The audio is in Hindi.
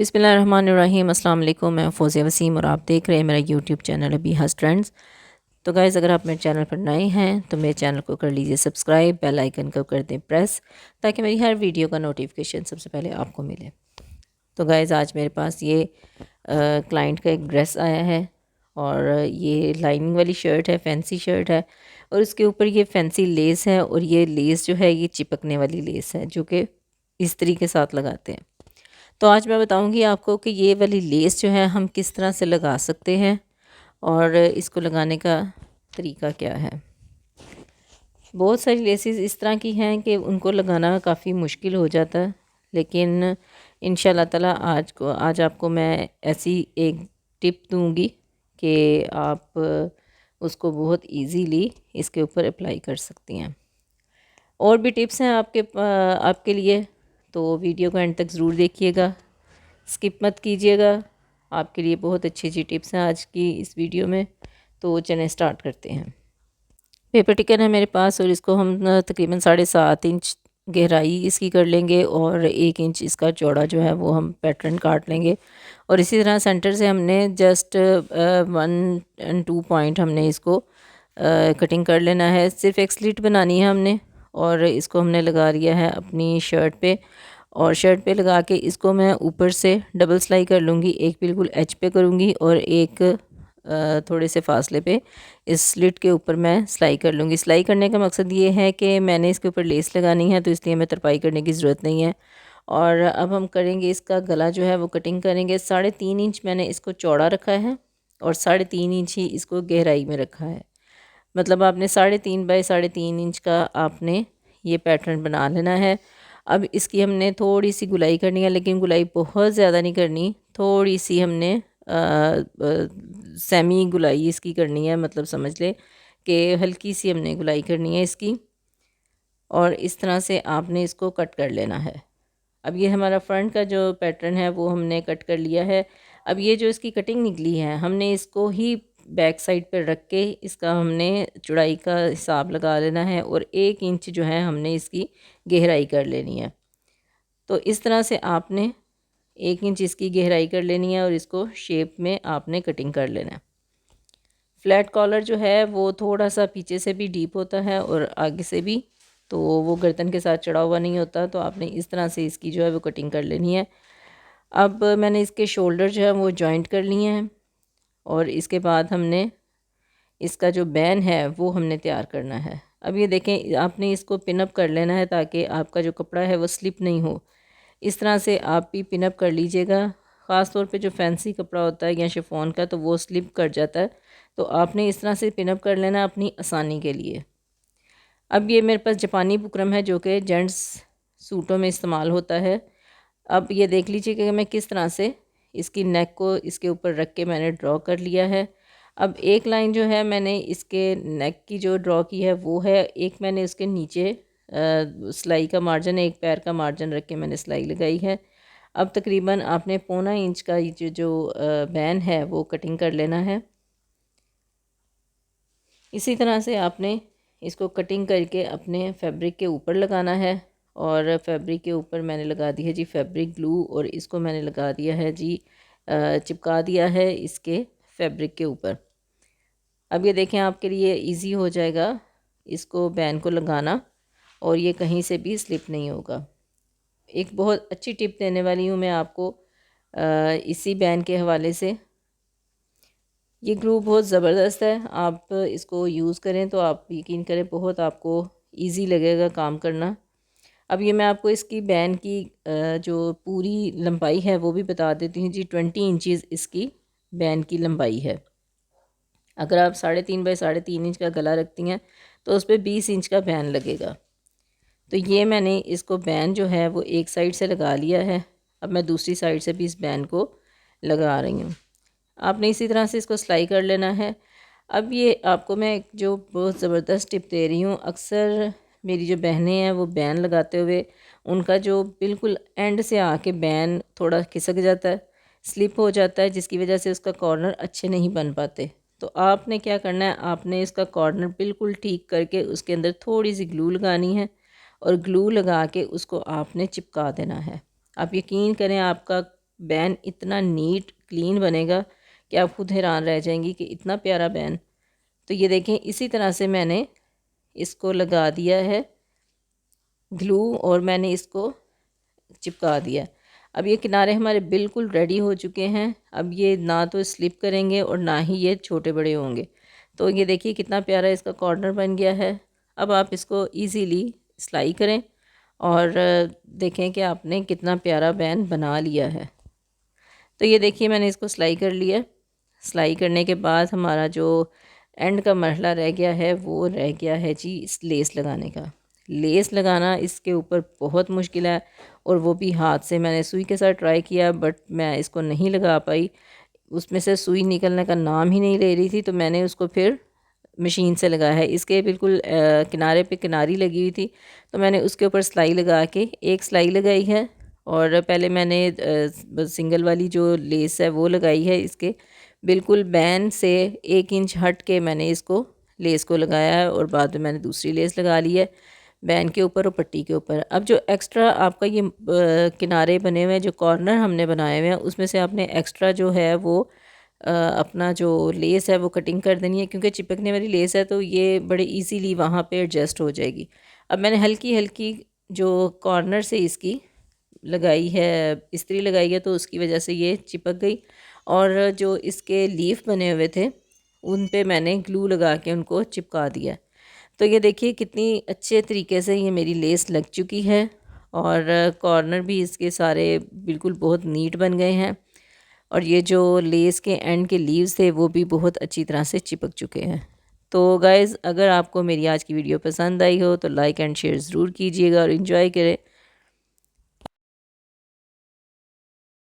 बिस्मिल्लाहिर्रहमानिर्रहीम। अस्सलाम वालेकुम। मैं फ़ौज़िया वसीम और आप देख रहे हैं मेरा यूट्यूब चैनल अभी हज़ ट्रेंड्स। तो गाइज़, अगर आप मेरे चैनल पर नए हैं तो मेरे चैनल को कर लीजिए सब्सक्राइब, बेल आइकन को कर दें प्रेस, ताकि मेरी हर वीडियो का नोटिफिकेशन सबसे पहले आपको मिले। तो गाइज़, आज मेरे पास ये क्लाइंट का एक ड्रेस आया है और ये लाइनिंग वाली शर्ट है, फैंसी शर्ट है और उसके ऊपर ये फैंसी लेस है और ये लेस जो है ये चिपकने वाली लेस है जो कि इस तरीके के साथ लगाते हैं। तो आज मैं बताऊंगी आपको कि ये वाली लेस जो है हम किस तरह से लगा सकते हैं और इसको लगाने का तरीका क्या है। बहुत सारी लेसेस इस तरह की हैं कि उनको लगाना काफ़ी मुश्किल हो जाता है, लेकिन इंशाल्लाह ताला आज आपको मैं ऐसी एक टिप दूंगी कि आप उसको बहुत इजीली इसके ऊपर अप्लाई कर सकती हैं। और भी टिप्स हैं आपके लिए, तो वीडियो को एंड तक ज़रूर देखिएगा, स्किप मत कीजिएगा। आपके लिए बहुत अच्छी अच्छी टिप्स हैं आज की इस वीडियो में। तो चलें स्टार्ट करते हैं। पेपर टिकन है मेरे पास और इसको हम तकरीबन 7.5 इंच गहराई इसकी कर लेंगे और 1 इंच इसका चौड़ा जो है वो हम पैटर्न काट लेंगे। और इसी तरह सेंटर से हमने जस्ट 1 और 2 पॉइंट हमने इसको कटिंग कर लेना है। सिर्फ एक स्लिट बनानी है हमने और इसको हमने लगा लिया है अपनी शर्ट पे। और शर्ट पे लगा के इसको मैं ऊपर से डबल सिलाई कर लूँगी, एक बिल्कुल एच पे करूँगी और एक थोड़े से फासले पे इस स्लिट के ऊपर मैं सिलाई कर लूँगी। सिलाई करने का मकसद ये है कि मैंने इसके ऊपर लेस लगानी है, तो इसलिए हमें तरपाई करने की ज़रूरत नहीं है। और अब हम करेंगे इसका गला जो है वो कटिंग करेंगे। 3.5 इंच मैंने इसको चौड़ा रखा है और 3.5 इंच ही इसको गहराई में रखा है। मतलब आपने 3.5 बाय 3.5 इंच का आपने ये पैटर्न बना लेना है। अब इसकी हमने थोड़ी सी गुलाई करनी है, लेकिन गुलाई बहुत ज़्यादा नहीं करनी, थोड़ी सी हमने सेमी गुलाई इसकी करनी है। मतलब समझ ले कि हल्की सी हमने गुलाई करनी है इसकी और इस तरह से आपने इसको कट कर लेना है। अब ये हमारा फ्रंट का जो पैटर्न है वो हमने कट कर लिया है। अब ये जो इसकी कटिंग निकली है हमने इसको ही बैक साइड पर रख के इसका हमने चौड़ाई का हिसाब लगा लेना है और 1 इंच जो है हमने इसकी गहराई कर लेनी है। तो इस तरह से आपने 1 इंच इसकी गहराई कर लेनी है और इसको शेप में आपने कटिंग कर लेना है। फ्लैट कॉलर जो है वो थोड़ा सा पीछे से भी डीप होता है और आगे से भी, तो वो गर्दन के साथ चढ़ा हुआ नहीं होता। तो आपने इस तरह से इसकी जो है वो कटिंग कर लेनी है। अब मैंने इसके शोल्डर जो है वो जॉइंट कर लिए हैं और इसके बाद हमने इसका जो बैन है वो हमने तैयार करना है। अब ये देखें, आपने इसको पिनअप कर लेना है ताकि आपका जो कपड़ा है वो स्लिप नहीं हो। इस तरह से आप भी पिनअप कर लीजिएगा। ख़ास तौर पे जो फैंसी कपड़ा होता है या शिफॉन का, तो वो स्लिप कर जाता है। तो आपने इस तरह से पिनअप कर लेना अपनी आसानी के लिए। अब ये मेरे पास जापानी बुकरम है जो कि जेंट्स सूटों में इस्तेमाल होता है। अब ये देख लीजिए कि मैं किस तरह से इसकी नेक को इसके ऊपर रख के मैंने ड्रॉ कर लिया है। अब एक लाइन जो है मैंने इसके नेक की जो ड्रॉ की है वो है, एक मैंने उसके नीचे सिलाई का मार्जिन, एक पैर का मार्जिन रख के मैंने सिलाई लगाई है। अब तकरीबन आपने 1.25 इंच का ये जो बैन है वो कटिंग कर लेना है। इसी तरह से आपने इसको कटिंग करके अपने फैब्रिक के ऊपर लगाना है। और फैब्रिक के ऊपर मैंने लगा दी है जी फैब्रिक ग्लू और इसको मैंने लगा दिया है जी चिपका दिया है इसके फैब्रिक के ऊपर। अब ये देखें, आपके लिए इजी हो जाएगा इसको बैन को लगाना और ये कहीं से भी स्लिप नहीं होगा। एक बहुत अच्छी टिप देने वाली हूँ मैं आपको इसी बैन के हवाले से। ये ग्लू बहुत ज़बरदस्त है, आप इसको यूज़ करें तो आप यकीन करें बहुत आपको इजी लगेगा काम करना। अब ये मैं आपको इसकी बैन की जो पूरी लंबाई है वो भी बता देती हूँ जी। 20 इंचज़ इसकी बैन की लंबाई है। अगर आप 3.5 बाय 3.5 इंच का गला रखती हैं तो उस पर 20 इंच का बैन लगेगा। तो ये मैंने इसको बैन जो है वो एक साइड से लगा लिया है। अब मैं दूसरी साइड से भी इस बैन को लगा रही हूँ। आपने इसी तरह से इसको सिलाई कर लेना है। अब ये आपको मैं एक जो बहुत ज़बरदस्त टिप दे रही हूँ, अक्सर मेरी जो बहनें हैं वो बैन लगाते हुए उनका जो बिल्कुल एंड से आके बैन थोड़ा खिसक जाता है, स्लिप हो जाता है, जिसकी वजह से उसका कॉर्नर अच्छे नहीं बन पाते। तो आपने क्या करना है, आपने इसका कॉर्नर बिल्कुल ठीक करके उसके अंदर थोड़ी सी ग्लू लगानी है और ग्लू लगा के उसको आपने चिपका देना है। आप यकीन करें आपका बैन इतना नीट क्लीन बनेगा कि आप खुद हैरान रह जाएंगी कि इतना प्यारा बैन। तो ये देखें, इसी तरह से मैंने इसको लगा दिया है ग्लू और मैंने इसको चिपका दिया। अब ये किनारे हमारे बिल्कुल रेडी हो चुके हैं। अब ये ना तो स्लिप करेंगे और ना ही ये छोटे बड़े होंगे। तो ये देखिए कितना प्यारा इसका कॉर्नर बन गया है। अब आप इसको इजीली सिलाई करें और देखें कि आपने कितना प्यारा बैन बना लिया है। तो ये देखिए मैंने इसको सिलाई कर लिया। सिलाई करने के बाद हमारा जो एंड का मरहला रह गया है वो रह गया है जी इस लेस लगाने का। लेस लगाना इसके ऊपर बहुत मुश्किल है और वो भी हाथ से। मैंने सुई के साथ ट्राई किया बट मैं इसको नहीं लगा पाई। उसमें से सुई निकलने का नाम ही नहीं ले रही थी, तो मैंने उसको फिर मशीन से लगाया है। इसके बिल्कुल किनारे पे किनारी लगी हुई थी, तो मैंने उसके ऊपर सिलाई लगा के एक सिलाई लगाई है और पहले मैंने सिंगल वाली जो लेस है वो लगाई है। इसके बिल्कुल बैन से 1 इंच हट के मैंने इसको लेस को लगाया है और बाद में मैंने दूसरी लेस लगा ली है बैन के ऊपर और पट्टी के ऊपर। अब जो एक्स्ट्रा आपका ये किनारे बने हुए हैं, जो कॉर्नर हमने बनाए हुए हैं, उसमें से आपने एक्स्ट्रा जो है वो अपना जो लेस है वो कटिंग कर देनी है, क्योंकि चिपकने वाली लेस है तो ये बड़े इजीली वहाँ पे एडजस्ट हो जाएगी। अब मैंने हल्की हल्की जो कॉर्नर से इसकी लगाई है, इस्त्री लगाई है, तो उसकी वजह से ये चिपक गई। और जो इसके लीफ बने हुए थे उन पे मैंने ग्लू लगा के उनको चिपका दिया। तो ये देखिए कितनी अच्छे तरीके से ये मेरी लेस लग चुकी है और कॉर्नर भी इसके सारे बिल्कुल बहुत नीट बन गए हैं और ये जो लेस के एंड के लीव्स थे वो भी बहुत अच्छी तरह से चिपक चुके हैं। तो गाइज़, अगर आपको मेरी आज की वीडियो पसंद आई हो तो लाइक एंड शेयर ज़रूर कीजिएगा और इन्जॉय करें।